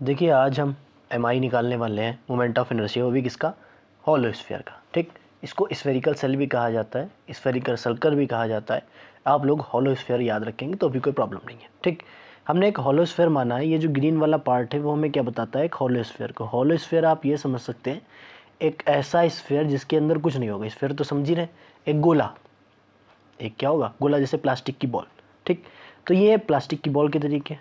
देखिए आज हम एम निकालने वाले हैं मोमेंट ऑफ इनर्शिया, वो भी किसका, हॉलो स्फीयर का। ठीक, इसको स्फेरिकल सेल भी कहा जाता है, स्फेरिकल सर्कल भी कहा जाता है। आप लोग हॉलो स्फीयर याद रखेंगे तो भी कोई प्रॉब्लम नहीं है। ठीक, हमने एक हॉलो स्फीयर माना है। ये जो ग्रीन वाला पार्ट है वो हमें क्या बताता है, एक हॉलो स्फीयर को। हॉलो स्फीयर आप ये समझ सकते हैं एक ऐसा स्फीयर जिसके अंदर कुछ नहीं होगा। स्फीयर तो समझ ही रहे, एक गोला, एक क्या होगा, गोला, जैसे प्लास्टिक की बॉल। ठीक, तो ये प्लास्टिक की बॉल के तरीके।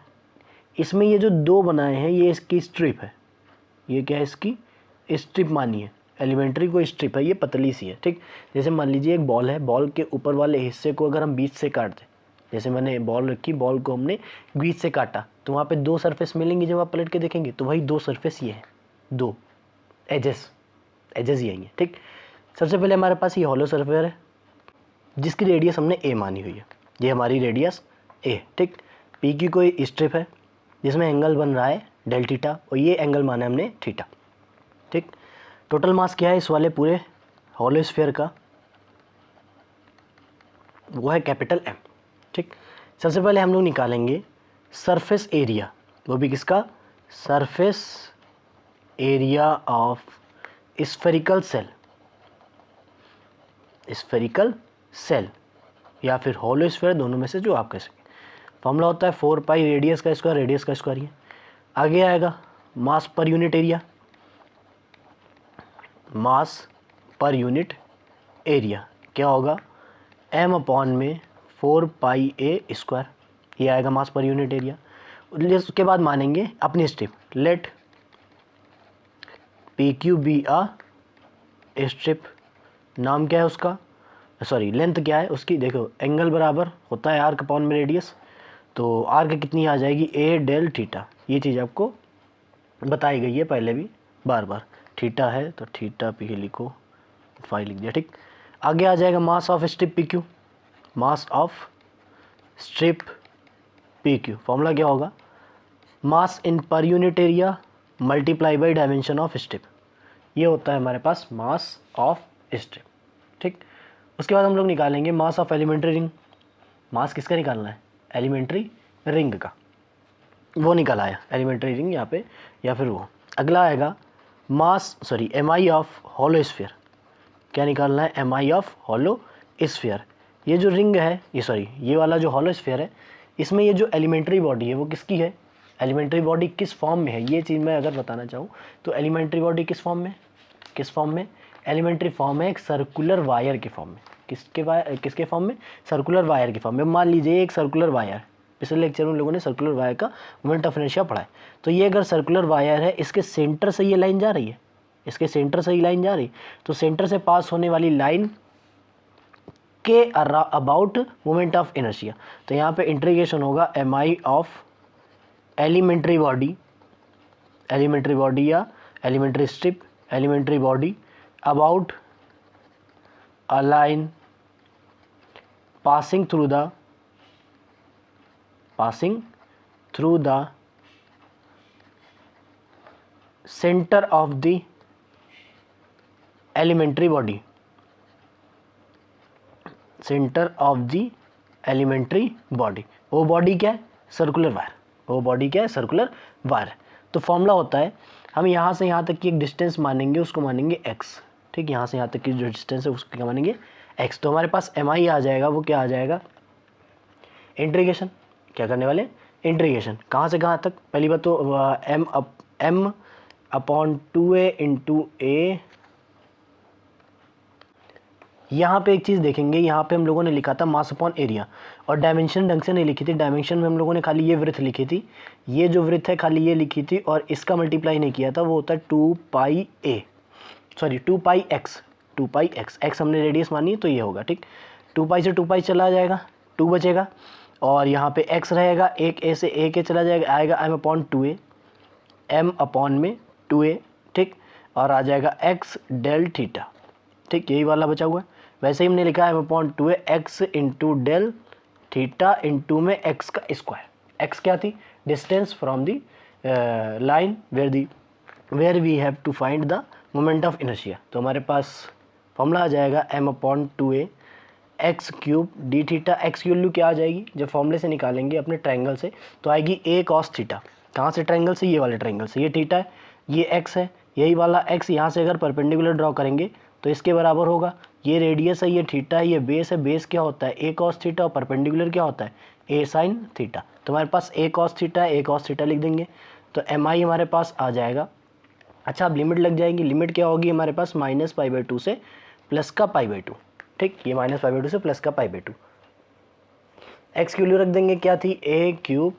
इसमें ये जो दो बनाए हैं ये इसकी स्ट्रिप है। ये क्या है, इसकी स्ट्रिप मानिए, एलिमेंट्री को स्ट्रिप है, ये पतली सी है। ठीक, जैसे मान लीजिए एक बॉल है, बॉल के ऊपर वाले हिस्से को अगर हम बीच से काट दें, जैसे मैंने बॉल रखी, बॉल को हमने बीच से काटा तो वहाँ पे दो सरफेस मिलेंगी। जब आप पलट के देखेंगे तो वही दो सरफेस ये है, दो एजेस ये हैं। ठीक, सबसे पहले हमारे पास ये हॉलो सर्फेयर है जिसकी रेडियस हमने ए मानी हुई है, ये हमारी रेडियस ए। ठीक, पी की कोई स्ट्रिप है जिसमें एंगल बन रहा है डेल थीटा, और ये एंगल माना है हमने थीटा। ठीक, टोटल मास क्या है इस वाले पूरे हॉलो स्फीयर का, वो है कैपिटल एम। ठीक, सबसे पहले हम लोग निकालेंगे सरफेस एरिया, वो भी किसका, surface area of spherical shell या फिर हॉलो स्फीयर, दोनों में से जो आप कह सकें। फॉर्मूला होता है 4 पाई रेडियस का स्क्वायर, ये आगे आएगा मास पर यूनिट एरिया, मास पर यूनिट एरिया क्या होगा, m अपॉन में 4 पाई ए स्क्वायर, ये आएगा मास पर यूनिट एरिया। उसके बाद मानेंगे अपनी strip, let P Q be a strip, नाम क्या है उसका, सॉरी लेंथ क्या है उसकी, देखो एंगल बराबर होता है आर्क अपॉन में रेडियस, तो आर्क कितनी आ जाएगी, ए डेल थीटा। ये चीज़ आपको बताई गई है पहले भी बार बार, थीटा है तो थीटा पी लिखो, फाइव लिख दिया। ठीक, आगे आ जाएगा mass of strip P Q, mass of strip P Q, formula क्या होगा, mass in per unit area multiply by dimension of strip, ये होता है हमारे पास मास ऑफ स्ट्रिप। ठीक, उसके बाद हम लोग निकालेंगे मास ऑफ एलिमेंट्री रिंग। मास किसका निकालना है, एलिमेंट्री रिंग का, वो निकल आया एलिमेंट्री रिंग यहाँ पे, या फिर वो अगला आएगा mass, sorry M I of hollow sphere, क्या निकालना है, M I of hollow sphere. ये जो रिंग है, ये सॉरी ये वाला जो हॉलो स्फीयर है, इसमें ये जो एलिमेंट्री बॉडी है वो किसकी है, एलिमेंट्री बॉडी किस फॉर्म में है, ये चीज़ मैं अगर बताना चाहूँ तो एलिमेंट्री बॉडी किस फॉर्म में, एलिमेंट्री फॉर्म है एक सर्कुलर वायर के फॉर्म में। किसके फॉर्म में, सर्कुलर वायर के फॉर्म में। मान लीजिए एक सर्कुलर वायर, पिछले लेक्चर में लोगों ने सर्कुलर वायर का मोमेंट ऑफ इनर्शिया पढ़ा है, तो ये अगर सर्कुलर वायर है, इसके सेंटर से ये लाइन जा रही है, तो सेंटर से पास होने वाली लाइन के अबाउट मोमेंट ऑफ इनर्शिया, तो यहाँ पे इंटीग्रेशन होगा M I of elementary body या elementary strip, elementary body about a line passing through the center of the elementary body, वो बॉडी क्या है, सर्कुलर वायर, तो फॉर्मूला होता है, हम यहाँ से यहाँ तक की एक डिस्टेंस मानेंगे, उसको मानेंगे x। ठीक, यहाँ से यहाँ तक की जो डिस्टेंस है उसको क्या मानेंगे, x। तो हमारे पास एम आई आ जाएगा, वो क्या आ जाएगा, इंटीग्रेशन, क्या करने वाले, इंटीग्रेशन, कहाँ से कहाँ तक, पहली बात तो m अपॉन 2a इंटू ए। यहाँ पे एक चीज़ देखेंगे, यहाँ पे हम लोगों ने लिखा था मास अपॉन एरिया, और डायमेंशन ढंग से नहीं लिखी थी। डायमेंशन में हम लोगों ने खाली ये वृत्त लिखी थी, ये जो वृत्त है खाली ये लिखी थी, और इसका मल्टीप्लाई नहीं किया था, वो होता है 2 पाई एक्स, एक्स हमने रेडियस मानी है तो ये होगा। ठीक, 2 पाई से 2 पाई चला जाएगा, 2 बचेगा, और यहाँ पे x रहेगा, एक ए से एक ए चला जाएगा, आएगा m upon 2a, m upon में 2a। ठीक, और आ जाएगा x डेल थीटा। ठीक, यही वाला बचा हुआ है। वैसे ही हमने लिखा है m upon 2a x into del theta into में x का स्क्वायर। x क्या थी, distance from the line where we have to find the moment of inertia, तो हमारे पास फॉर्मूला आ जाएगा m upon 2a x cube d theta. X की वैल्यू क्या आ जाएगी, जब फॉर्मूले से निकालेंगे अपने ट्रायंगल से तो आएगी a cos थीटा। कहाँ से ट्रायंगल से, ये वाले ट्रायंगल से। ये थीटा है, ये एक्स है, यही वाला एक्स यहाँ से अगर परपेंडिकुलर ड्रॉ करेंगे तो इसके बराबर होगा। ये रेडियस है, ये थीटा है, ये बेस है, बेस क्या होता है ए कॉस थीटा, और परपेंडिकुलर क्या होता है ए साइन थीटा। तो हमारे पास ए कॉस थीटा है, ए कॉस थीटा लिख देंगे, तो एम आई हमारे पास आ जाएगा। अच्छा, अब लिमिट लग जाएगी, लिमिट क्या होगी हमारे पास -π/2 से प्लस का π/2। ठीक, ये -π/2 से प्लस का π/2। एक्स की वैल्यू रख देंगे, क्या थी ए क्यूब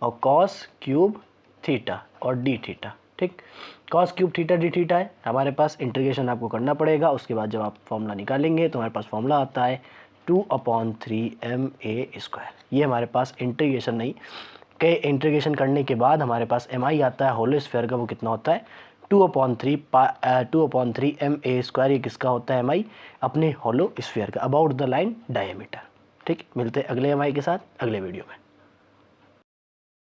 और कॉस क्यूब थीटा और डी थीटा। ठीक, cos cube theta D theta है हमारे पास। इंटीग्रेशन आपको करना पड़ेगा, उसके बाद जब आप फॉर्मूला निकालेंगे तो हमारे पास फॉर्मूला आता है 2/3ma²। ये हमारे पास इंटीग्रेशन नहीं के इंटीग्रेशन करने के बाद हमारे पास एम आई आता है होल स्फीयर का, वो कितना होता है 2/3ma²। ये किसका होता है एम आई, अपने होलो स्फीयर का, अबाउट द लाइन डायमीटर। ठीक, मिलते हैं अगले एम आई के साथ अगले वीडियो में।